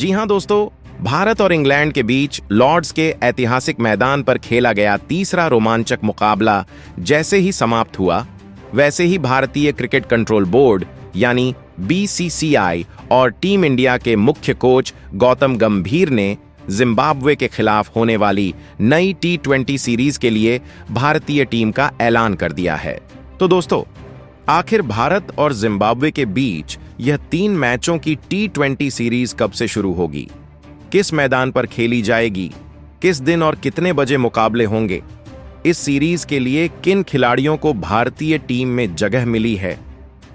जी हां दोस्तों, भारत और इंग्लैंड के बीच लॉर्ड्स के ऐतिहासिक मैदान पर खेला गया तीसरा रोमांचक मुकाबला जैसे ही समाप्त हुआ, वैसे ही भारतीय क्रिकेट कंट्रोल बोर्ड यानी बीसीसीआई और टीम इंडिया के मुख्य कोच गौतम गंभीर ने जिम्बाब्वे के खिलाफ होने वाली नई T20 सीरीज के लिए भारतीय टीम का ऐलान कर दिया है। तो दोस्तों, आखिर भारत और जिम्बाब्वे के बीच यह 3 मैचों की T20 सीरीज कब से शुरू होगी, किस मैदान पर खेली जाएगी, किस दिन और कितने बजे मुकाबले होंगे, इस सीरीज के लिए किन खिलाड़ियों को भारतीय टीम में जगह मिली है,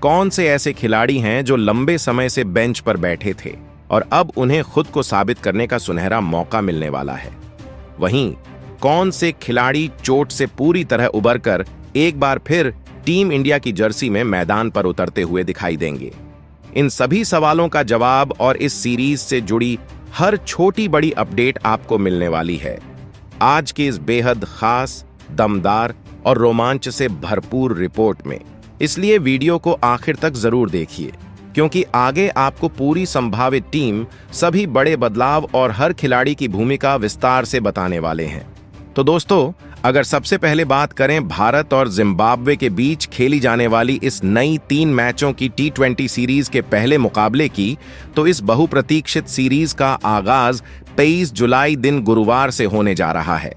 कौन से ऐसे खिलाड़ी हैं जो लंबे समय से बेंच पर बैठे थे और अब उन्हें खुद को साबित करने का सुनहरा मौका मिलने वाला है, वहीं कौन से खिलाड़ी चोट से पूरी तरह उबरकर एक बार फिर टीम इंडिया की जर्सी में मैदान पर उतरते हुए दिखाई देंगे। इन सभी सवालों का जवाब और इस सीरीज से जुड़ी हर छोटी बड़ी अपडेट आपको मिलने वाली है आज की इस बेहद खास, दमदार और रोमांच से भरपूर रिपोर्ट में। इसलिए वीडियो को आखिर तक जरूर देखिए, क्योंकि आगे आपको पूरी संभावित टीम, सभी बड़े बदलाव और हर खिलाड़ी की भूमिका विस्तार से बताने वाले हैं। तो दोस्तों, अगर सबसे पहले बात करें भारत और जिम्बाब्वे के बीच खेली जाने वाली इस नई 3 मैचों की T20 सीरीज के पहले मुकाबले की, तो इस बहुप्रतीक्षित सीरीज का आगाज 23 जुलाई दिन गुरुवार से होने जा रहा है।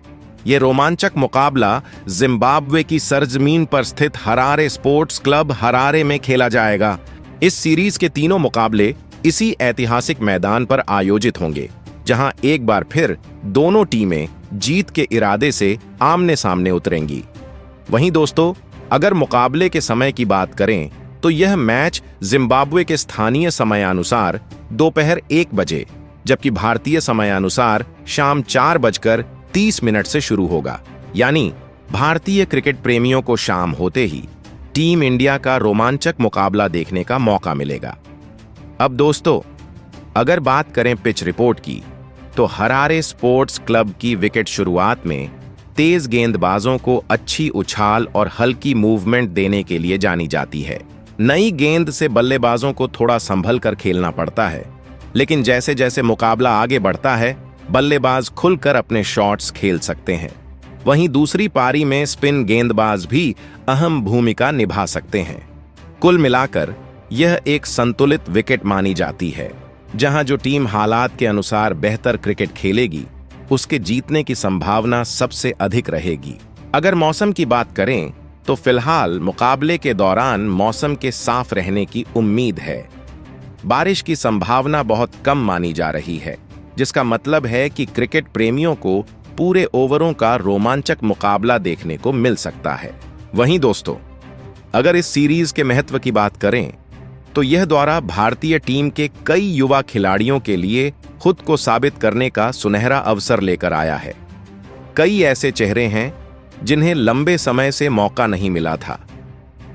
ये रोमांचक मुकाबला जिम्बाब्वे की सरजमीन पर स्थित हरारे स्पोर्ट्स क्लब हरारे में खेला जाएगा। इस सीरीज के तीनों मुकाबले इसी ऐतिहासिक मैदान पर आयोजित होंगे, जहां एक बार फिर दोनों टीमें जीत के इरादे से आमने सामने उतरेंगी। वहीं दोस्तों, अगर मुकाबले के समय की बात करें तो यह मैच जिम्बाब्वे के स्थानीय समयानुसार दोपहर 1 बजे, जबकि भारतीय समयानुसार शाम 4:30 से शुरू होगा। यानी भारतीय क्रिकेट प्रेमियों को शाम होते ही टीम इंडिया का रोमांचक मुकाबला देखने का मौका मिलेगा। अब दोस्तों, अगर बात करें पिच रिपोर्ट की, तो हरारे स्पोर्ट्स क्लब की विकेट शुरुआत में तेज गेंदबाजों को अच्छी उछाल और हल्की मूवमेंट देने के लिए जानी जाती है। नई गेंद से बल्लेबाजों को थोड़ा संभल कर खेलना पड़ता है, लेकिन जैसे जैसे मुकाबला आगे बढ़ता है, बल्लेबाज खुलकर अपने शॉट्स खेल सकते हैं। वहीं दूसरी पारी में स्पिन गेंदबाज भी अहम भूमिका निभा सकते हैं। कुल मिलाकर यह एक संतुलित विकेट मानी जाती है, जहां जो टीम हालात के अनुसार बेहतर क्रिकेट खेलेगी, उसके जीतने की संभावना सबसे अधिक रहेगी। अगर मौसम की बात करें तो फिलहाल मुकाबले के दौरान मौसम के साफ रहने की उम्मीद है। बारिश की संभावना बहुत कम मानी जा रही है, जिसका मतलब है कि क्रिकेट प्रेमियों को पूरे ओवरों का रोमांचक मुकाबला देखने को मिल सकता है। वहीं दोस्तों, अगर इस सीरीज के महत्व की बात करें तो यह दौरा भारतीय टीम के कई युवा खिलाड़ियों के लिए खुद को साबित करने का सुनहरा अवसर लेकर आया है। कई ऐसे चेहरे हैं जिन्हें लंबे समय से मौका नहीं मिला था,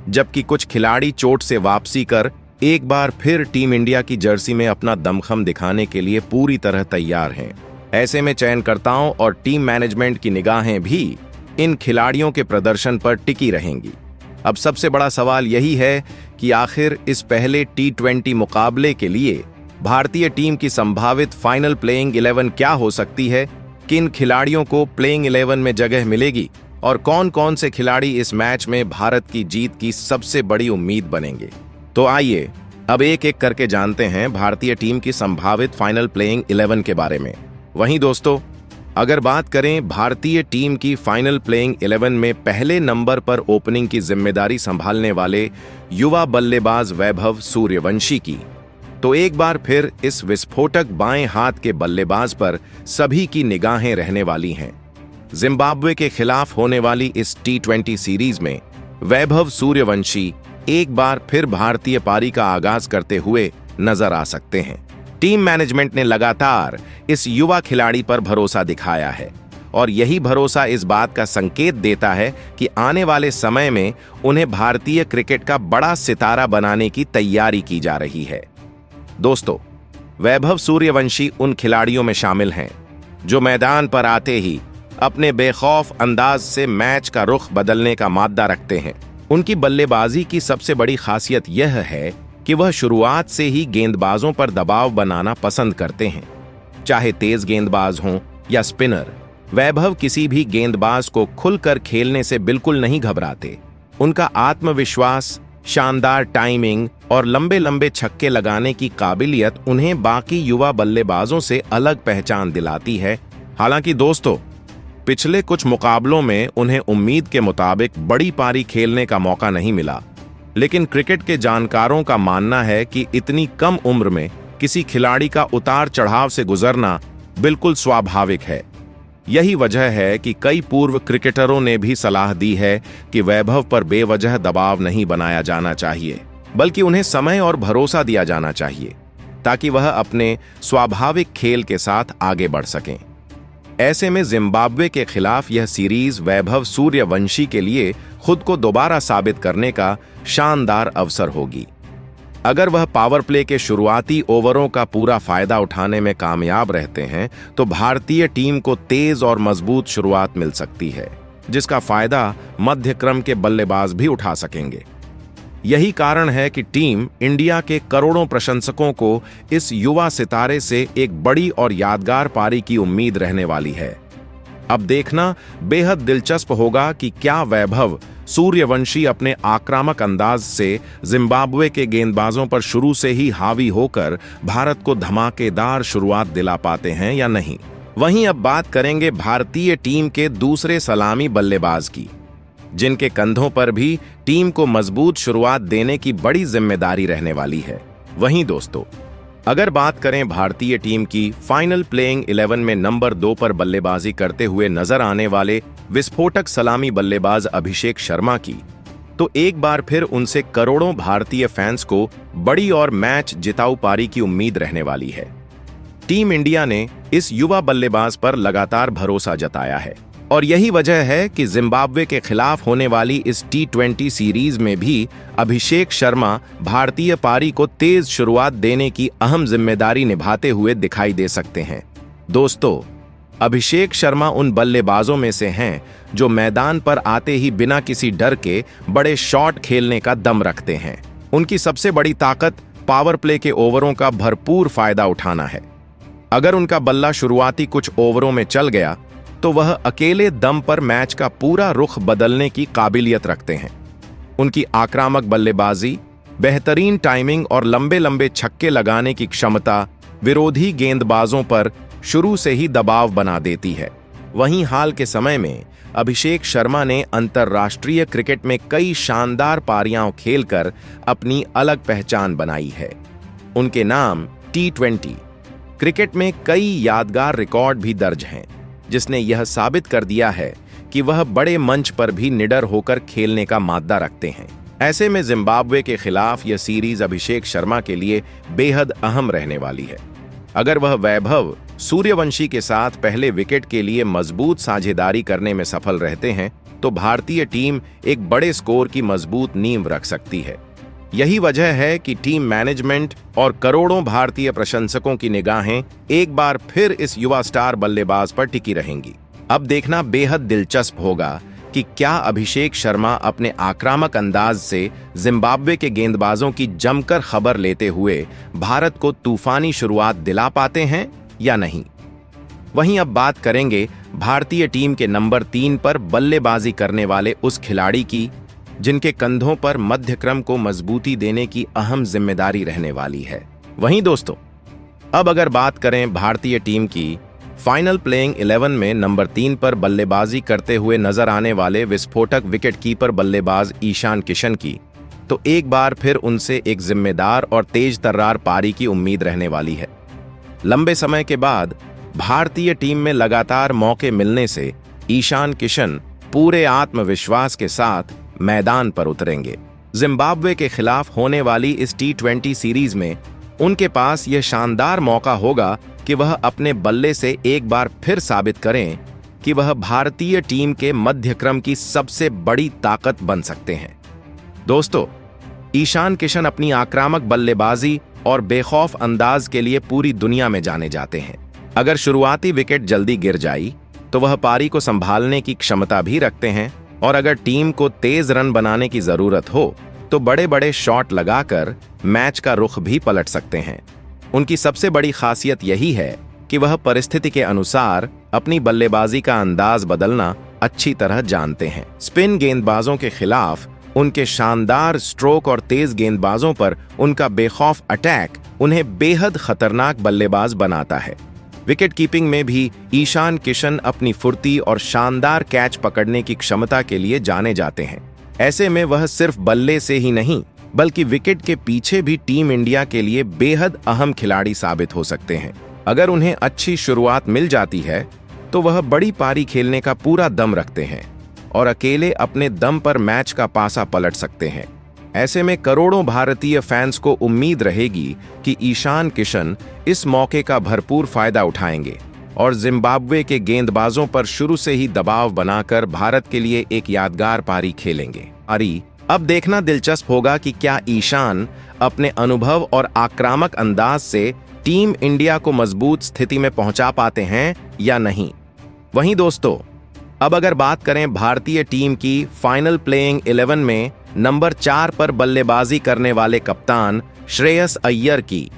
जबकि कुछ खिलाड़ी चोट से वापसी कर एक बार फिर टीम इंडिया की जर्सी में अपना दमखम दिखाने के लिए पूरी तरह तैयार हैं। ऐसे में चयनकर्ताओं और टीम मैनेजमेंट की निगाहें भी इन खिलाड़ियों के प्रदर्शन पर टिकी रहेंगी। अब सबसे बड़ा सवाल यही है कि आखिर इस पहले T20 मुकाबले के लिए भारतीय टीम की संभावित फाइनल प्लेइंग 11 क्या हो सकती है, किन खिलाड़ियों को प्लेइंग 11 में जगह मिलेगी और कौन कौन से खिलाड़ी इस मैच में भारत की जीत की सबसे बड़ी उम्मीद बनेंगे। तो आइए अब एक एक करके जानते हैं भारतीय टीम की संभावित फाइनल प्लेइंग 11 के बारे में। वहीं दोस्तों, अगर बात करें भारतीय टीम की फाइनल प्लेइंग 11 में पहले नंबर पर ओपनिंग की जिम्मेदारी संभालने वाले युवा बल्लेबाज वैभव सूर्यवंशी की, तो एक बार फिर इस विस्फोटक बाएं हाथ के बल्लेबाज पर सभी की निगाहें रहने वाली हैं। जिम्बाब्वे के खिलाफ होने वाली इस T20 सीरीज में वैभव सूर्यवंशी एक बार फिर भारतीय पारी का आगाज करते हुए नजर आ सकते हैं। टीम मैनेजमेंट ने लगातार इस युवा खिलाड़ी पर भरोसा दिखाया है और यही भरोसा इस बात का संकेत देता है कि आने वाले समय में उन्हें भारतीय क्रिकेट का बड़ा सितारा बनाने की तैयारी की जा रही है। दोस्तों, वैभव सूर्यवंशी उन खिलाड़ियों में शामिल हैं जो मैदान पर आते ही अपने बेखौफ अंदाज से मैच का रुख बदलने का माद्दा रखते हैं। उनकी बल्लेबाजी की सबसे बड़ी खासियत यह है कि वह शुरुआत से ही गेंदबाजों पर दबाव बनाना पसंद करते हैं। चाहे तेज गेंदबाज हों या स्पिनर, वैभव किसी भी गेंदबाज को खुलकर खेलने से बिल्कुल नहीं घबराते। उनका आत्मविश्वास, शानदार टाइमिंग और लंबे लंबे छक्के लगाने की काबिलियत उन्हें बाकी युवा बल्लेबाजों से अलग पहचान दिलाती है। हालांकि दोस्तों, पिछले कुछ मुकाबलों में उन्हें उम्मीद के मुताबिक बड़ी पारी खेलने का मौका नहीं मिला, लेकिन क्रिकेट के जानकारों का मानना है कि इतनी कम उम्र में किसी खिलाड़ी का उतार चढ़ाव से गुजरना बिल्कुल स्वाभाविक है। यही वजह है कि कई पूर्व क्रिकेटरों ने भी सलाह दी है कि वैभव पर बेवजह दबाव नहीं बनाया जाना चाहिए, बल्कि उन्हें समय और भरोसा दिया जाना चाहिए ताकि वह अपने स्वाभाविक खेल के साथ आगे बढ़ सकें। ऐसे में जिम्बाब्वे के खिलाफ यह सीरीज वैभव सूर्यवंशी के लिए खुद को दोबारा साबित करने का शानदार अवसर होगी। अगर वह पावर प्ले के शुरुआती ओवरों का पूरा फायदा उठाने में कामयाब रहते हैं तो भारतीय टीम को तेज और मजबूत शुरुआत मिल सकती है, जिसका फायदा मध्य क्रम के बल्लेबाज भी उठा सकेंगे। यही कारण है कि टीम इंडिया के करोड़ों प्रशंसकों को इस युवा सितारे से एक बड़ी और यादगार पारी की उम्मीद रहने वाली है। अब देखना बेहद दिलचस्प होगा कि क्या वैभव सूर्यवंशी अपने आक्रामक अंदाज से जिम्बाब्वे के गेंदबाजों पर शुरू से ही हावी होकर भारत को धमाकेदार शुरुआत दिला पाते हैं या नहीं। वहीं अब बात करेंगे भारतीय टीम के दूसरे सलामी बल्लेबाज की, जिनके कंधों पर भी टीम को मजबूत शुरुआत देने की बड़ी जिम्मेदारी रहने वाली है। वहीं दोस्तों, अगर बात करें भारतीय टीम की फाइनल प्लेइंग 11 में नंबर 2 पर बल्लेबाजी करते हुए नजर आने वाले विस्फोटक सलामी बल्लेबाज अभिषेक शर्मा की, तो एक बार फिर उनसे करोड़ों भारतीय फैंस को बड़ी और मैच जिताऊ पारी की उम्मीद रहने वाली है। टीम इंडिया ने इस युवा बल्लेबाज पर लगातार भरोसा जताया है और यही वजह है कि जिम्बाब्वे के खिलाफ होने वाली इस T20 सीरीज में भी अभिषेक शर्मा भारतीय पारी को तेज शुरुआत देने की अहम जिम्मेदारी निभाते हुए दिखाई दे सकते हैं। दोस्तों, अभिषेक शर्मा उन बल्लेबाजों में से हैं जो मैदान पर आते ही बिना किसी डर के बड़े शॉट खेलने का दम रखते हैं। उनकी सबसे बड़ी ताकत पावर प्ले के ओवरों का भरपूर फायदा उठाना है। अगर उनका बल्ला शुरुआती कुछ ओवरों में चल गया तो वह अकेले दम पर मैच का पूरा रुख बदलने की काबिलियत रखते हैं। उनकी आक्रामक बल्लेबाजी, बेहतरीन टाइमिंग और लंबे लंबे छक्के लगाने की क्षमता विरोधी गेंदबाजों पर शुरू से ही दबाव बना देती है। वहीं हाल के समय में अभिषेक शर्मा ने अंतर्राष्ट्रीय क्रिकेट में कई शानदार पारियां खेलकर अपनी अलग पहचान बनाई है। उनके नाम T20 क्रिकेट में कई यादगार रिकॉर्ड भी दर्ज हैं, जिसने यह साबित कर दिया है कि वह बड़े मंच पर भी निडर होकर खेलने का माद्दा रखते हैं। ऐसे में जिम्बाब्वे के खिलाफ यह सीरीज अभिषेक शर्मा के लिए बेहद अहम रहने वाली है। अगर वह वैभव सूर्यवंशी के साथ पहले विकेट के लिए मजबूत साझेदारी करने में सफल रहते हैं तो भारतीय टीम एक बड़े स्कोर की मजबूत नींव रख सकती है। यही वजह है कि टीम मैनेजमेंट और करोड़ों भारतीय प्रशंसकों की निगाहें एक बार फिर इस युवा स्टार बल्लेबाज पर टिकी रहेंगी। अब देखना बेहद दिलचस्प होगा कि क्या अभिषेक शर्मा अपने आक्रामक अंदाज से जिम्बाब्वे के गेंदबाजों की जमकर खबर लेते हुए भारत को तूफानी शुरुआत दिला पाते हैं या नहीं। वहीं अब बात करेंगे भारतीय टीम के नंबर 3 पर बल्लेबाजी करने वाले उस खिलाड़ी की, जिनके कंधों पर मध्य क्रम को मजबूती देने की अहम जिम्मेदारी रहने वाली है। वहीं दोस्तों, अब अगर बात करें भारतीय टीम की फाइनल प्लेइंग 11 में नंबर 3 पर बल्लेबाजी करते हुए नजर आने वाले विस्फोटक विकेटकीपर बल्लेबाज ईशान किशन की, तो एक बार फिर उनसे एक जिम्मेदार और तेज तर्रार पारी की उम्मीद रहने वाली है। लंबे समय के बाद भारतीय टीम में लगातार मौके मिलने से ईशान किशन पूरे आत्मविश्वास के साथ मैदान पर उतरेंगे। जिम्बाब्वे के खिलाफ होने वाली इस T20 सीरीज में उनके पास यह शानदार मौका होगा कि वह अपने बल्ले से एक बार फिर साबित करें कि वह भारतीय टीम के मध्य क्रम की सबसे बड़ी ताकत बन सकते हैं। दोस्तों, ईशान किशन अपनी आक्रामक बल्लेबाजी और बेखौफ अंदाज के लिए पूरी दुनिया में जाने जाते हैं। अगर शुरुआती विकेट जल्दी गिर जाई तो वह पारी को संभालने की क्षमता भी रखते हैं और अगर टीम को तेज रन बनाने की जरूरत हो तो बड़े बड़े शॉट लगाकर मैच का रुख भी पलट सकते हैं। उनकी सबसे बड़ी खासियत यही है कि वह परिस्थिति के अनुसार अपनी बल्लेबाजी का अंदाज बदलना अच्छी तरह जानते हैं। स्पिन गेंदबाजों के खिलाफ उनके शानदार स्ट्रोक और तेज गेंदबाजों पर उनका बेखौफ अटैक उन्हें बेहद खतरनाक बल्लेबाज बनाता है। विकेट कीपिंग में भी ईशान किशन अपनी फुर्ती और शानदार कैच पकड़ने की क्षमता के लिए जाने जाते हैं। ऐसे में वह सिर्फ बल्ले से ही नहीं बल्कि विकेट के पीछे भी टीम इंडिया के लिए बेहद अहम खिलाड़ी साबित हो सकते हैं। अगर उन्हें अच्छी शुरुआत मिल जाती है तो वह बड़ी पारी खेलने का पूरा दम रखते हैं और अकेले अपने दम पर मैच का पासा पलट सकते हैं। ऐसे में करोड़ों भारतीय फैंस को उम्मीद रहेगी कि ईशान किशन इस मौके का भरपूर फायदा उठाएंगे और जिम्बाब्वे के गेंदबाजों पर शुरू से ही दबाव बनाकर भारत के लिए एक यादगार पारी खेलेंगे। अब देखना दिलचस्प होगा कि क्या ईशान अपने अनुभव और आक्रामक अंदाज से टीम इंडिया को मजबूत स्थिति में पहुंचा पाते हैं या नहीं। वहीं दोस्तों, अब अगर बात करें भारतीय टीम की फाइनल प्लेइंग 11 में नंबर 4 पर बल्लेबाजी करने वाले कप्तान श्रेयस अय्यर की,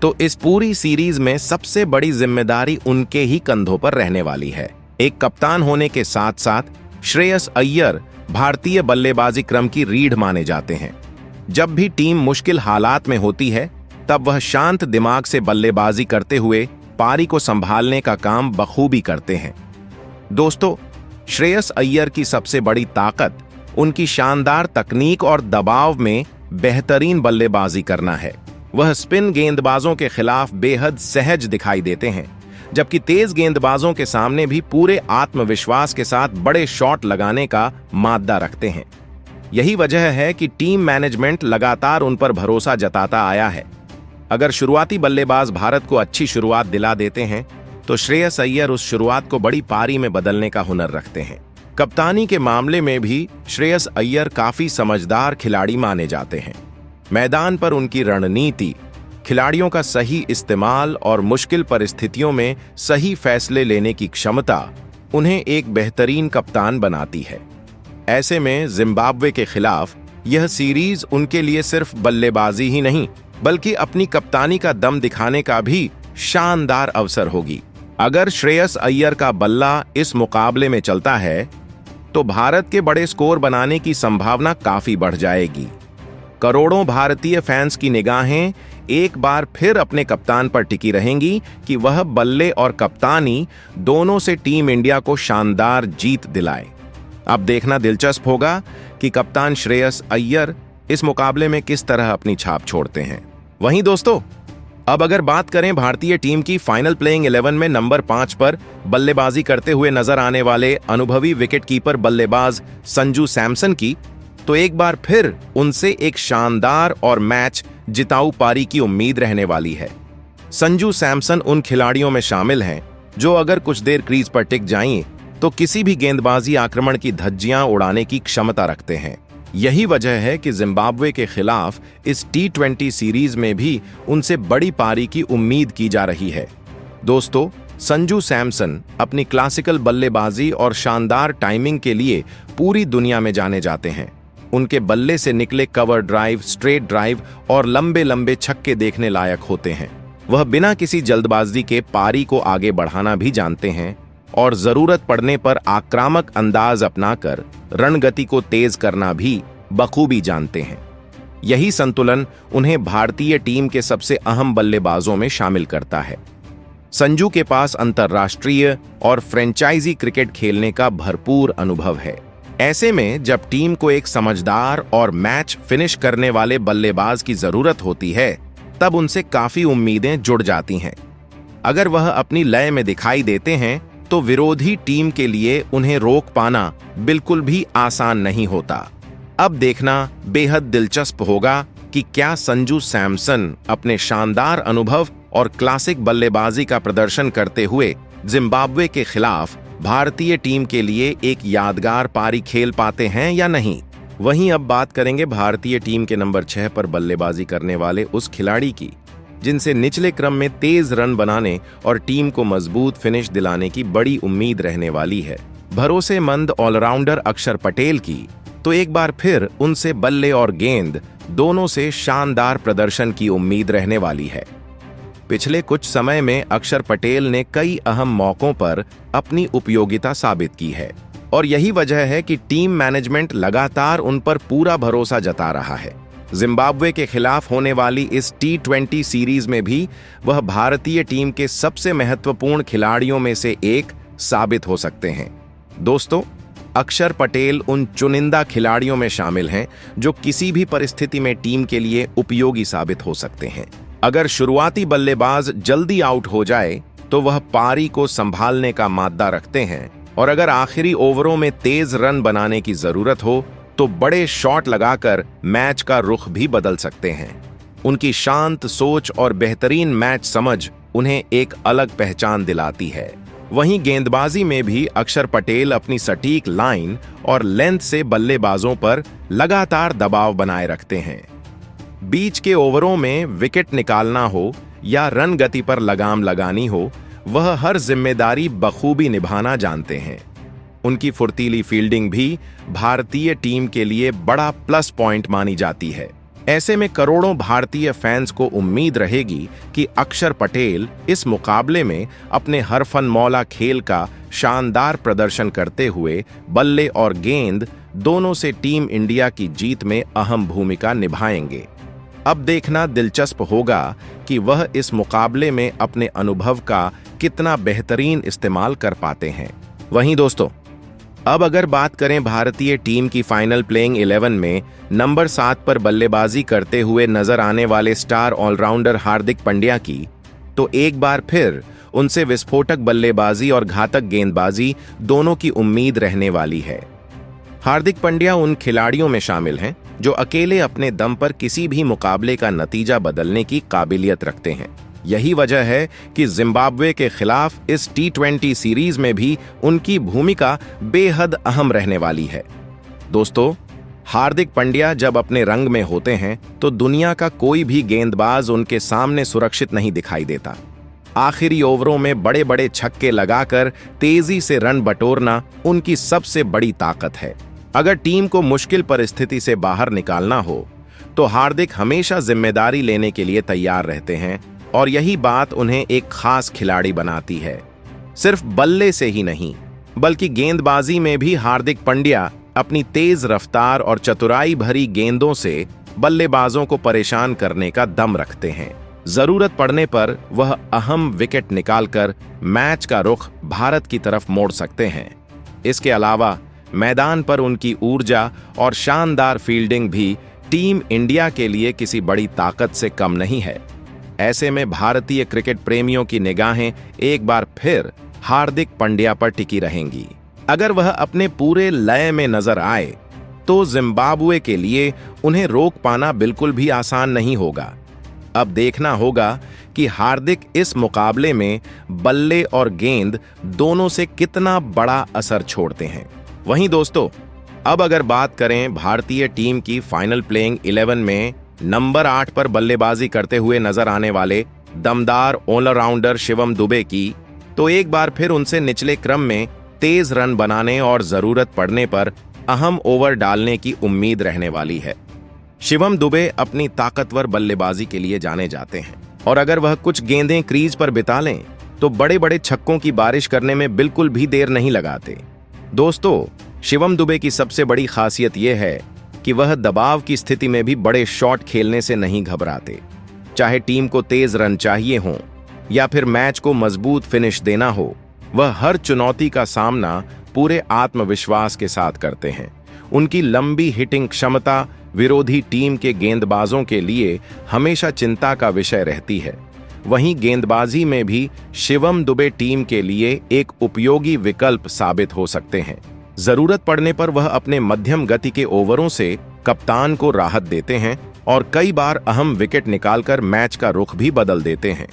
तो इस पूरी सीरीज में सबसे बड़ी जिम्मेदारी उनके ही कंधों पर रहने वाली है। एक कप्तान होने के साथ साथ श्रेयस अय्यर भारतीय बल्लेबाजी क्रम की रीढ़ माने जाते हैं। जब भी टीम मुश्किल हालात में होती है तब वह शांत दिमाग से बल्लेबाजी करते हुए पारी को संभालने का काम बखूबी करते हैं। दोस्तों, श्रेयस अय्यर की सबसे बड़ी ताकत उनकी शानदार तकनीक और दबाव में बेहतरीन बल्लेबाजी करना है। वह स्पिन गेंदबाजों के खिलाफ बेहद सहज दिखाई देते हैं, जबकि तेज गेंदबाजों के सामने भी पूरे आत्मविश्वास के साथ बड़े शॉट लगाने का माद्दा रखते हैं। यही वजह है कि टीम मैनेजमेंट लगातार उन पर भरोसा जताता आया है। अगर शुरुआती बल्लेबाज भारत को अच्छी शुरुआत दिला देते हैं तो श्रेयस अय्यर उस शुरुआत को बड़ी पारी में बदलने का हुनर रखते हैं। कप्तानी के मामले में भी श्रेयस अय्यर काफी समझदार खिलाड़ी माने जाते हैं। मैदान पर उनकी रणनीति, खिलाड़ियों का सही इस्तेमाल और मुश्किल परिस्थितियों में सही फैसले लेने की क्षमता उन्हें एक बेहतरीन कप्तान बनाती है। ऐसे में जिम्बाब्वे के खिलाफ यह सीरीज उनके लिए सिर्फ बल्लेबाजी ही नहीं बल्कि अपनी कप्तानी का दम दिखाने का भी शानदार अवसर होगी। अगर श्रेयस अय्यर का बल्ला इस मुकाबले में चलता है तो भारत के बड़े स्कोर बनाने की संभावना काफी बढ़ जाएगी। करोड़ों भारतीय फैंस की निगाहें एक बार फिर अपने कप्तान पर टिकी रहेंगी कि वह बल्ले और कप्तानी दोनों से टीम इंडिया को शानदार जीत दिलाए। अब देखना दिलचस्प होगा कि कप्तान श्रेयस अय्यर इस मुकाबले में किस तरह अपनी छाप छोड़ते हैं। वहीं दोस्तों, अब अगर बात करें भारतीय टीम की फाइनल प्लेइंग 11 में नंबर 5 पर बल्लेबाजी करते हुए नजर आने वाले अनुभवी विकेटकीपर बल्लेबाज संजू सैमसन की, तो एक बार फिर उनसे एक शानदार और मैच जिताऊ पारी की उम्मीद रहने वाली है। संजू सैमसन उन खिलाड़ियों में शामिल हैं जो अगर कुछ देर क्रीज पर टिक जाएं तो किसी भी गेंदबाजी आक्रमण की धज्जियां उड़ाने की क्षमता रखते हैं। यही वजह है कि जिम्बाब्वे के खिलाफ इस T20 सीरीज में भी उनसे बड़ी पारी की उम्मीद की जा रही है। दोस्तों, संजू सैमसन अपनी क्लासिकल बल्लेबाजी और शानदार टाइमिंग के लिए पूरी दुनिया में जाने जाते हैं। उनके बल्ले से निकले कवर ड्राइव, स्ट्रेट ड्राइव और लंबे लंबे छक्के देखने लायक होते हैं। वह बिना किसी जल्दबाजी के पारी को आगे बढ़ाना भी जानते हैं और जरूरत पड़ने पर आक्रामक अंदाज अपनाकर रणगति को तेज करना भी बखूबी जानते हैं। यही संतुलन उन्हें भारतीय टीम के सबसे अहम बल्लेबाजों में शामिल करता है। संजू के पास अंतर्राष्ट्रीय और फ्रेंचाइजी क्रिकेट खेलने का भरपूर अनुभव है। ऐसे में जब टीम को एक समझदार और मैच फिनिश करने वाले बल्लेबाज की जरूरत होती है तब उनसे काफी उम्मीदें जुड़ जाती हैं। अगर वह अपनी लय में दिखाई देते हैं तो विरोधी टीम के लिए उन्हें रोक पाना बिल्कुल भी आसान नहीं होता। अब देखना बेहद दिलचस्प होगा कि क्या संजू सैमसन अपने शानदार अनुभव और क्लासिक बल्लेबाजी का प्रदर्शन करते हुए जिम्बाब्वे के खिलाफ भारतीय टीम के लिए एक यादगार पारी खेल पाते हैं या नहीं। वहीं अब बात करेंगे भारतीय टीम के नंबर 6 पर बल्लेबाजी करने वाले उस खिलाड़ी की जिनसे निचले क्रम में तेज रन बनाने और टीम को मजबूत फिनिश दिलाने की बड़ी उम्मीद रहने वाली है। भरोसेमंद ऑलराउंडर अक्षर पटेल की, तो एक बार फिर उनसे बल्ले और गेंद दोनों से शानदार प्रदर्शन की उम्मीद रहने वाली है। पिछले कुछ समय में अक्षर पटेल ने कई अहम मौकों पर अपनी उपयोगिता साबित की है और यही वजह है कि टीम मैनेजमेंट लगातार उन पर पूरा भरोसा जता रहा है। जिम्बाब्वे के खिलाफ होने वाली इस T20 सीरीज में भी वह भारतीय टीम के सबसे महत्वपूर्ण खिलाड़ियों में से एक साबित हो सकते हैं। दोस्तों, अक्षर पटेल उन चुनिंदा खिलाड़ियों में शामिल हैं जो किसी भी परिस्थिति में टीम के लिए उपयोगी साबित हो सकते हैं। अगर शुरुआती बल्लेबाज जल्दी आउट हो जाए तो वह पारी को संभालने का माद्दा रखते हैं और अगर आखिरी ओवरों में तेज रन बनाने की जरूरत हो तो बड़े शॉट लगाकर मैच का रुख भी बदल सकते हैं। उनकी शांत सोच और बेहतरीन मैच समझ उन्हें एक अलग पहचान दिलाती है। वहीं गेंदबाजी में भी अक्षर पटेल अपनी सटीक लाइन और लेंथ से बल्लेबाजों पर लगातार दबाव बनाए रखते हैं। बीच के ओवरों में विकेट निकालना हो या रन गति पर लगाम लगानी हो, वह हर जिम्मेदारी बखूबी निभाना जानते हैं। उनकी फुर्तीली फील्डिंग भी भारतीय टीम के लिए बड़ा प्लस पॉइंट मानी जाती है। ऐसे में करोड़ों भारतीय फैंस को उम्मीद रहेगी कि अक्षर पटेल इस मुकाबले में अपने हरफन मौला खेल का शानदार प्रदर्शन करते हुए बल्ले और गेंद दोनों से टीम इंडिया की जीत में अहम भूमिका निभाएंगे। अब देखना दिलचस्प होगा कि वह इस मुकाबले में अपने अनुभव का कितना बेहतरीन इस्तेमाल कर पाते हैं। वहीं दोस्तों, अब अगर बात करें भारतीय टीम की फाइनल प्लेइंग 11 में नंबर 7 पर बल्लेबाजी करते हुए नजर आने वाले स्टार ऑलराउंडर हार्दिक पांड्या की, तो एक बार फिर उनसे विस्फोटक बल्लेबाजी और घातक गेंदबाजी दोनों की उम्मीद रहने वाली है। हार्दिक पांड्या उन खिलाड़ियों में शामिल हैं जो अकेले अपने दम पर किसी भी मुकाबले का नतीजा बदलने की काबिलियत रखते हैं। यही वजह है कि जिम्बाब्वे के खिलाफ इस T20 सीरीज में भी उनकी भूमिका बेहद अहम रहने वाली है। दोस्तों, हार्दिक पांड्या जब अपने रंग में होते हैं तो दुनिया का कोई भी गेंदबाज उनके सामने सुरक्षित नहीं दिखाई देता। आखिरी ओवरों में बड़े बड़े छक्के लगाकर तेजी से रन बटोरना उनकी सबसे बड़ी ताकत है। अगर टीम को मुश्किल परिस्थिति से बाहर निकालना हो तो हार्दिक हमेशा जिम्मेदारी लेने के लिए तैयार रहते हैं और यही बात उन्हें एक खास खिलाड़ी बनाती है। सिर्फ बल्ले से ही नहीं, बल्कि गेंदबाजी में भी हार्दिक पांड्या अपनी तेज रफ्तार और चतुराई भरी गेंदों से बल्लेबाजों को परेशान करने का दम रखते हैं। जरूरत पड़ने पर वह अहम विकेट निकालकर मैच का रुख भारत की तरफ मोड़ सकते हैं। इसके अलावा मैदान पर उनकी ऊर्जा और शानदार फील्डिंग भी टीम इंडिया के लिए किसी बड़ी ताकत से कम नहीं है। ऐसे में भारतीय क्रिकेट प्रेमियों की निगाहें एक बार फिर हार्दिक पांड्या पर टिकी रहेंगी। अगर वह अपने पूरे लय में नजर आए तो जिम्बाब्वे के लिए उन्हें रोक पाना बिल्कुल भी आसान नहीं होगा। अब देखना होगा कि हार्दिक इस मुकाबले में बल्ले और गेंद दोनों से कितना बड़ा असर छोड़ते हैं। वहीं दोस्तों, अब अगर बात करें भारतीय टीम की फाइनल प्लेइंग 11 में नंबर 8 पर बल्लेबाजी करते हुए नजर आने वाले दमदार ऑलराउंडर शिवम दुबे की, तो एक बार फिर उनसे निचले क्रम में तेज रन बनाने और जरूरत पड़ने पर अहम ओवर डालने की उम्मीद रहने वाली है। शिवम दुबे अपनी ताकतवर बल्लेबाजी के लिए जाने जाते हैं और अगर वह कुछ गेंदें क्रीज पर बिता लें तो बड़े बड़े छक्कों की बारिश करने में बिल्कुल भी देर नहीं लगाते। दोस्तों, शिवम दुबे की सबसे बड़ी खासियत यह है कि वह दबाव की स्थिति में भी बड़े शॉट खेलने से नहीं घबराते। चाहे टीम को तेज रन चाहिए हों या फिर मैच को मजबूत फिनिश देना हो, वह हर चुनौती का सामना पूरे आत्मविश्वास के साथ करते हैं। उनकी लंबी हिटिंग क्षमता विरोधी टीम के गेंदबाजों के लिए हमेशा चिंता का विषय रहती है। वहीं गेंदबाजी में भी शिवम दुबे टीम के लिए एक उपयोगी विकल्प साबित हो सकते हैं। जरूरत पड़ने पर वह अपने मध्यम गति के ओवरों से कप्तान को राहत देते हैं और कई बार अहम विकेट निकालकर मैच का रुख भी बदल देते हैं।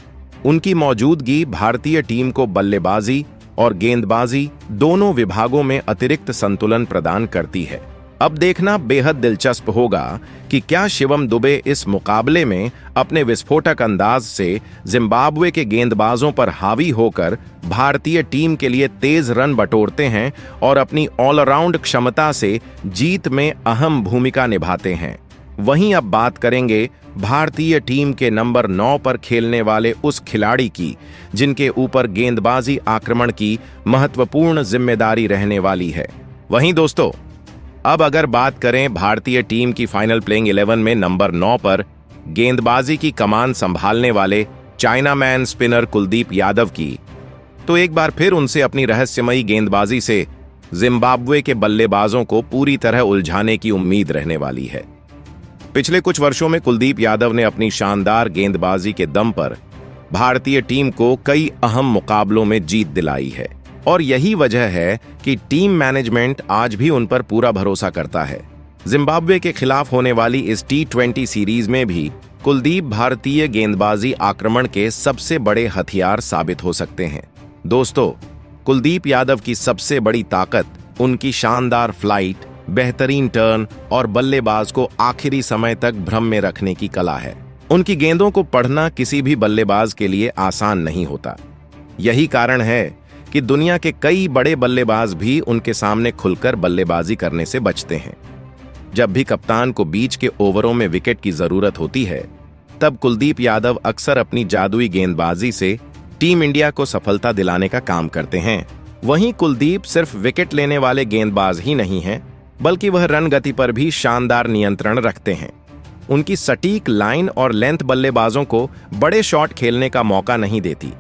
उनकी मौजूदगी भारतीय टीम को बल्लेबाजी और गेंदबाजी दोनों विभागों में अतिरिक्त संतुलन प्रदान करती है। अब देखना बेहद दिलचस्प होगा कि क्या शिवम दुबे इस मुकाबले में अपने विस्फोटक अंदाज से जिम्बाब्वे के गेंदबाजों पर हावी होकर भारतीय टीम के लिए तेज रन बटोरते हैं और अपनी ऑलराउंड क्षमता से जीत में अहम भूमिका निभाते हैं। वहीं अब बात करेंगे भारतीय टीम के नंबर 9 पर खेलने वाले उस खिलाड़ी की जिनके ऊपर गेंदबाजी आक्रमण की महत्वपूर्ण जिम्मेदारी रहने वाली है। वहीं दोस्तों, अब अगर बात करें भारतीय टीम की फाइनल प्लेइंग 11 में नंबर 9 पर गेंदबाजी की कमान संभालने वाले चाइनामैन स्पिनर कुलदीप यादव की, तो एक बार फिर उनसे अपनी रहस्यमयी गेंदबाजी से जिम्बाब्वे के बल्लेबाजों को पूरी तरह उलझाने की उम्मीद रहने वाली है। पिछले कुछ वर्षों में कुलदीप यादव ने अपनी शानदार गेंदबाजी के दम पर भारतीय टीम को कई अहम मुकाबलों में जीत दिलाई है और यही वजह है कि टीम मैनेजमेंट आज भी उन पर पूरा भरोसा करता है। जिम्बाब्वे के खिलाफ होने वाली इस T20 सीरीज में भी कुलदीप भारतीय गेंदबाजी आक्रमण के सबसे बड़े हथियार साबित हो सकते हैं। दोस्तों, कुलदीप यादव की सबसे बड़ी ताकत उनकी शानदार फ्लाइट, बेहतरीन टर्न और बल्लेबाज को आखिरी समय तक भ्रम में रखने की कला है। उनकी गेंदों को पढ़ना किसी भी बल्लेबाज के लिए आसान नहीं होता। यही कारण है कि दुनिया के कई बड़े बल्लेबाज भी उनके सामने खुलकर बल्लेबाजी करने से बचते हैं। जब भी कप्तान को बीच के ओवरों में विकेट की जरूरत होती है, तब कुलदीप यादव अक्सर अपनी जादुई गेंदबाजी से टीम इंडिया को सफलता दिलाने का काम करते हैं। वहीं कुलदीप सिर्फ विकेट लेने वाले गेंदबाज ही नहीं हैं, बल्कि वह रन गति पर भी शानदार नियंत्रण रखते हैं। उनकी सटीक लाइन और लेंथ बल्लेबाजों को बड़े शॉट खेलने का मौका नहीं देती।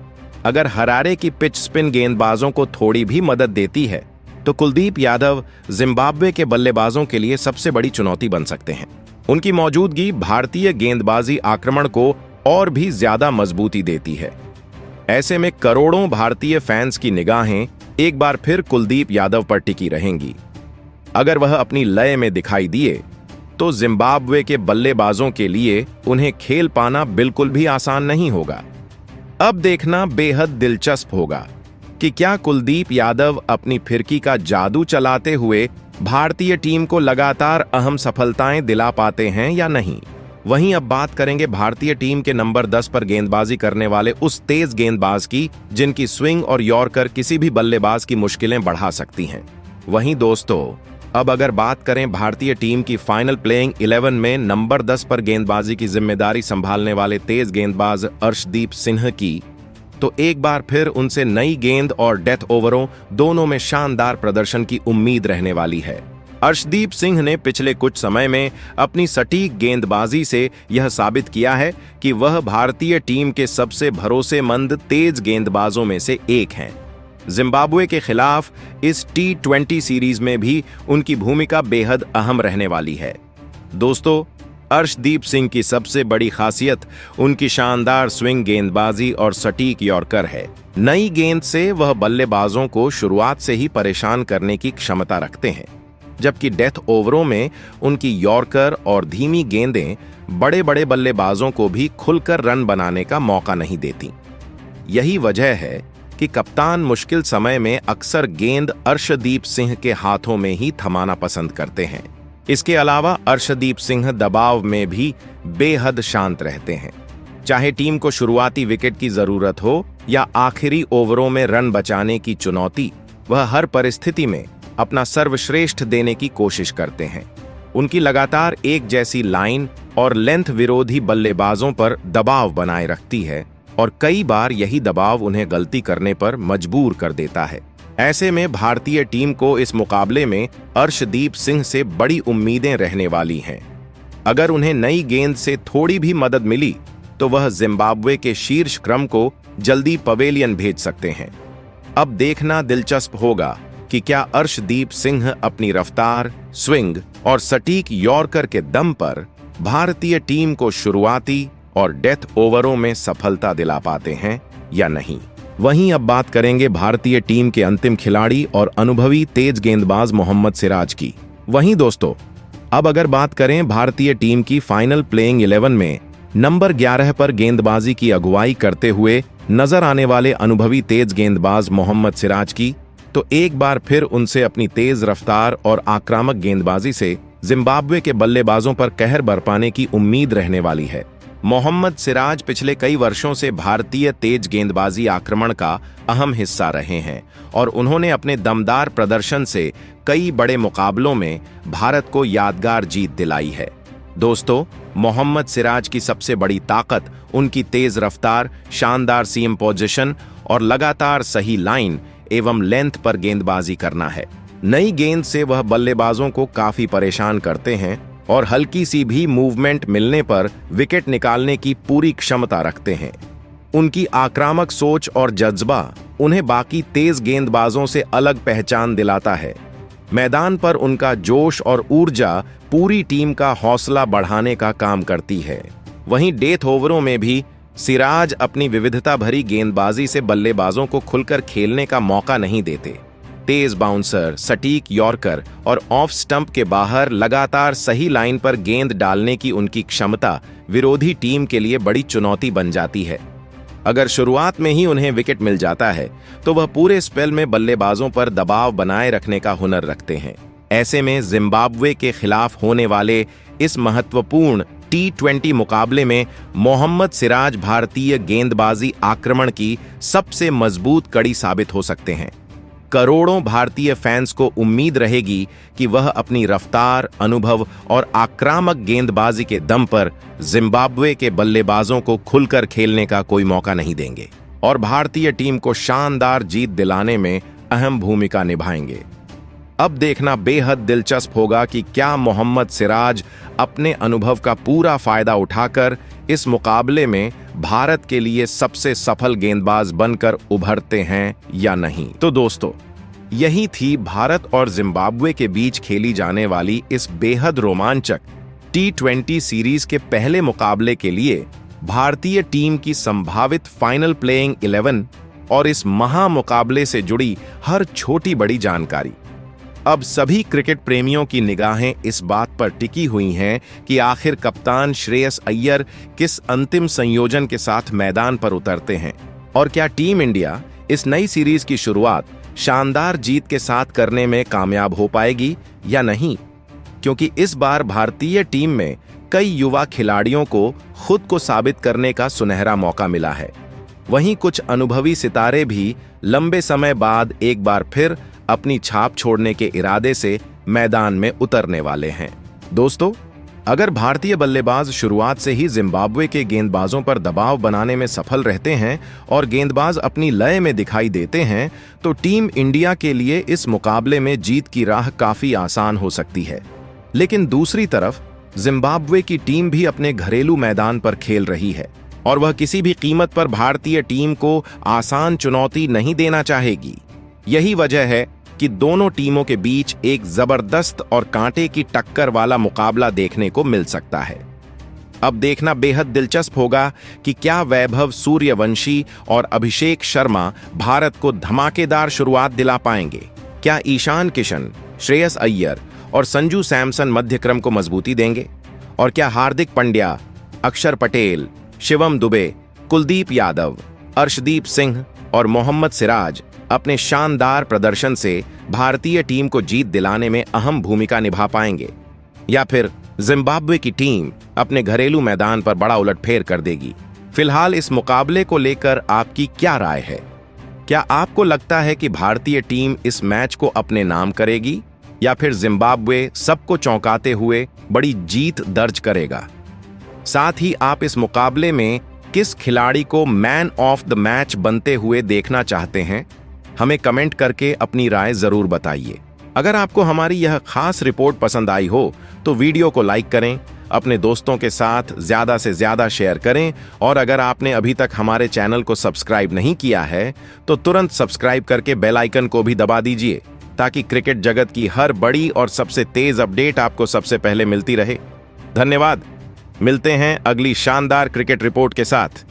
अगर हरारे की पिच स्पिन गेंदबाजों को थोड़ी भी मदद देती है, तो कुलदीप यादव जिम्बाब्वे के बल्लेबाजों के लिए सबसे बड़ी चुनौती बन सकते हैं। उनकी मौजूदगी भारतीय गेंदबाजी आक्रमण को और भी ज्यादा मजबूती देती है। ऐसे में करोड़ों भारतीय फैंस की निगाहें एक बार फिर कुलदीप यादव पर टिकी रहेंगी। अगर वह अपनी लय में दिखाई दिए, तो जिम्बाब्वे के बल्लेबाजों के लिए उन्हें खेल पाना बिल्कुल भी आसान नहीं होगा। अब देखना बेहद दिलचस्प होगा कि क्या कुलदीप यादव अपनी फिरकी का जादू चलाते हुए भारतीय टीम को लगातार अहम सफलताएं दिला पाते हैं या नहीं। वहीं अब बात करेंगे भारतीय टीम के नंबर 10 पर गेंदबाजी करने वाले उस तेज गेंदबाज की जिनकी स्विंग और यॉर्कर किसी भी बल्लेबाज की मुश्किलें बढ़ा सकती हैं। वहीं दोस्तों, अब अगर बात करें भारतीय टीम की फाइनल प्लेइंग 11 में नंबर 10 पर गेंदबाजी की जिम्मेदारी संभालने वाले तेज गेंदबाज अर्शदीप सिंह की, तो एक बार फिर उनसे नई गेंद और डेथ ओवरों दोनों में शानदार प्रदर्शन की उम्मीद रहने वाली है। अर्शदीप सिंह ने पिछले कुछ समय में अपनी सटीक गेंदबाजी से यह साबित किया है कि वह भारतीय टीम के सबसे भरोसेमंद तेज गेंदबाजों में से एक हैं। जिम्बाब्वे के खिलाफ इस T20 सीरीज में भी उनकी भूमिका बेहद अहम रहने वाली है। दोस्तों, अर्शदीप सिंह की सबसे बड़ी खासियत उनकी शानदार स्विंग गेंदबाजी और सटीक यॉर्कर है। नई गेंद से वह बल्लेबाजों को शुरुआत से ही परेशान करने की क्षमता रखते हैं, जबकि डेथ ओवरों में उनकी यॉर्कर और धीमी गेंदें बड़े बड़े बल्लेबाजों को भी खुलकर रन बनाने का मौका नहीं देती। यही वजह है कि कप्तान मुश्किल समय में अक्सर गेंद अर्शदीप सिंह के हाथों में ही थमाना पसंद करते हैं। इसके अलावा अर्शदीप सिंह दबाव में भी बेहद शांत रहते हैं। चाहे टीम को शुरुआती विकेट की जरूरत हो या आखिरी ओवरों में रन बचाने की चुनौती, वह हर परिस्थिति में अपना सर्वश्रेष्ठ देने की कोशिश करते हैं। उनकी लगातार एक जैसी लाइन और लेंथ विरोधी बल्लेबाजों पर दबाव बनाए रखती है और कई बार यही दबाव उन्हें गलती करने पर मजबूर कर देता है। ऐसे में भारतीय टीम को इस मुकाबले में अर्शदीप सिंह से बड़ी उम्मीदें रहने वाली हैं। अगर उन्हें नई गेंद से थोड़ी भी मदद मिली, तो वह जिम्बाब्वे के शीर्ष क्रम को जल्दी पवेलियन भेज सकते हैं। अब देखना दिलचस्प होगा कि क्या अर्शदीप सिंह अपनी रफ्तार, स्विंग और सटीक यॉर्कर के दम पर भारतीय टीम को शुरुआती और डेथ ओवरों में सफलता दिला पाते हैं या नहीं। वहीं अब बात करेंगे भारतीय टीम के अंतिम खिलाड़ी और अनुभवी तेज गेंदबाज मोहम्मद सिराज की। वहीं दोस्तों, अब अगर बात करें भारतीय टीम की फाइनल प्लेइंग 11 में नंबर 11 पर गेंदबाजी की अगुवाई करते हुए नजर आने वाले अनुभवी तेज गेंदबाज मोहम्मद सिराज की, तो एक बार फिर उनसे अपनी तेज रफ्तार और आक्रामक गेंदबाजी से जिम्बाब्वे के बल्लेबाजों पर कहर बरपाने की उम्मीद रहने वाली है। मोहम्मद सिराज पिछले कई वर्षों से भारतीय तेज गेंदबाजी आक्रमण का अहम हिस्सा रहे हैं और उन्होंने अपने दमदार प्रदर्शन से कई बड़े मुकाबलों में भारत को यादगार जीत दिलाई है। दोस्तों, मोहम्मद सिराज की सबसे बड़ी ताकत उनकी तेज रफ्तार, शानदार सीम पोजीशन और लगातार सही लाइन एवं लेंथ पर गेंदबाजी करना है। नई गेंद से वह बल्लेबाजों को काफी परेशान करते हैं और हल्की सी भी मूवमेंट मिलने पर विकेट निकालने की पूरी क्षमता रखते हैं। उनकी आक्रामक सोच और जज्बा उन्हें बाकी तेज गेंदबाजों से अलग पहचान दिलाता है। मैदान पर उनका जोश और ऊर्जा पूरी टीम का हौसला बढ़ाने का काम करती है। वहीं डेथ ओवरों में भी सिराज अपनी विविधता भरी गेंदबाजी से बल्लेबाजों को खुलकर खेलने का मौका नहीं देते। तेज बाउंसर, सटीक यॉर्कर और ऑफ स्टंप के बाहर लगातार सही लाइन पर गेंद डालने की उनकी क्षमता विरोधी टीम के लिए बड़ी चुनौती बन जाती है। अगर शुरुआत में ही उन्हें विकेट मिल जाता है तो वह पूरे स्पेल में बल्लेबाजों पर दबाव बनाए रखने का हुनर रखते हैं। ऐसे में जिम्बाब्वे के खिलाफ होने वाले इस महत्वपूर्ण T20 मुकाबले में मोहम्मद सिराज भारतीय गेंदबाजी आक्रमण की सबसे मजबूत कड़ी साबित हो सकते हैं। करोड़ों भारतीय फैंस को उम्मीद रहेगी कि वह अपनी रफ्तार, अनुभव और आक्रामक गेंदबाजी के दम पर जिम्बाब्वे के बल्लेबाजों को खुलकर खेलने का कोई मौका नहीं देंगे और भारतीय टीम को शानदार जीत दिलाने में अहम भूमिका निभाएंगे। अब देखना बेहद दिलचस्प होगा कि क्या मोहम्मद सिराज अपने अनुभव का पूरा फायदा उठाकर इस मुकाबले में भारत के लिए सबसे सफल गेंदबाज बनकर उभरते हैं या नहीं। तो दोस्तों, यही थी भारत और जिम्बाब्वे के बीच खेली जाने वाली इस बेहद रोमांचक T20 सीरीज के पहले मुकाबले के लिए भारतीय टीम की संभावित फाइनल प्लेइंग 11 और इस महा मुकाबले से जुड़ी हर छोटी बड़ी जानकारी। अब सभी क्रिकेट प्रेमियों की निगाहें इस बात पर टिकी हुई हैं कि आखिर कप्तान श्रेयस अय्यर किस अंतिम संयोजन के साथ मैदान पर उतरते हैं और क्या टीम इंडिया इस नई सीरीज की शुरुआत शानदार जीत के साथ करने में कामयाब हो पाएगी या नहीं, क्योंकि इस बार भारतीय टीम में कई युवा खिलाड़ियों को खुद को साबित करने का सुनहरा मौका मिला है। वहीं कुछ अनुभवी सितारे भी लंबे समय बाद एक बार फिर अपनी छाप छोड़ने के इरादे से मैदान में उतरने वाले हैं। दोस्तों, अगर भारतीय बल्लेबाज शुरुआत से ही जिम्बाब्वे के गेंदबाजों पर दबाव बनाने में सफल रहते हैं और गेंदबाज अपनी लय में दिखाई देते हैं, तो टीम इंडिया के लिए इस मुकाबले में जीत की राह काफी आसान हो सकती है। लेकिन दूसरी तरफ जिम्बाब्वे की टीम भी अपने घरेलू मैदान पर खेल रही है और वह किसी भी कीमत पर भारतीय टीम को आसान चुनौती नहीं देना चाहेगी। यही वजह है कि दोनों टीमों के बीच एक जबरदस्त और कांटे की टक्कर वाला मुकाबला देखने को मिल सकता है। अब देखना बेहद दिलचस्प होगा कि क्या वैभव सूर्यवंशी और अभिषेक शर्मा भारत को धमाकेदार शुरुआत दिला पाएंगे। क्या ईशान किशन, श्रेयस अय्यर और संजू सैमसन मध्यक्रम को मजबूती देंगे और क्या हार्दिक पांड्या, अक्षर पटेल, शिवम दुबे, कुलदीप यादव, अर्शदीप सिंह और मोहम्मद सिराज अपने शानदार प्रदर्शन से भारतीय टीम को जीत दिलाने में अहम भूमिका निभा पाएंगे, या फिर जिम्बाब्वे की टीम अपने घरेलू मैदान पर बड़ा उलटफेर कर देगी। फिलहाल इस मुकाबले को लेकर आपकी क्या राय है? क्या आपको लगता है कि भारतीय टीम इस मैच को अपने नाम करेगी या फिर जिम्बाब्वे सबको चौंकाते हुए बड़ी जीत दर्ज करेगा? साथ ही आप इस मुकाबले में किस खिलाड़ी को मैन ऑफ द मैच बनते हुए देखना चाहते हैं? हमें कमेंट करके अपनी राय जरूर बताइए। अगर आपको हमारी यह खास रिपोर्ट पसंद आई हो तो वीडियो को लाइक करें, अपने दोस्तों के साथ ज्यादा से ज्यादा शेयर करें और अगर आपने अभी तक हमारे चैनल को सब्सक्राइब नहीं किया है तो तुरंत सब्सक्राइब करके बेल आइकन को भी दबा दीजिए ताकि क्रिकेट जगत की हर बड़ी और सबसे तेज अपडेट आपको सबसे पहले मिलती रहे। धन्यवाद। मिलते हैं अगली शानदार क्रिकेट रिपोर्ट के साथ।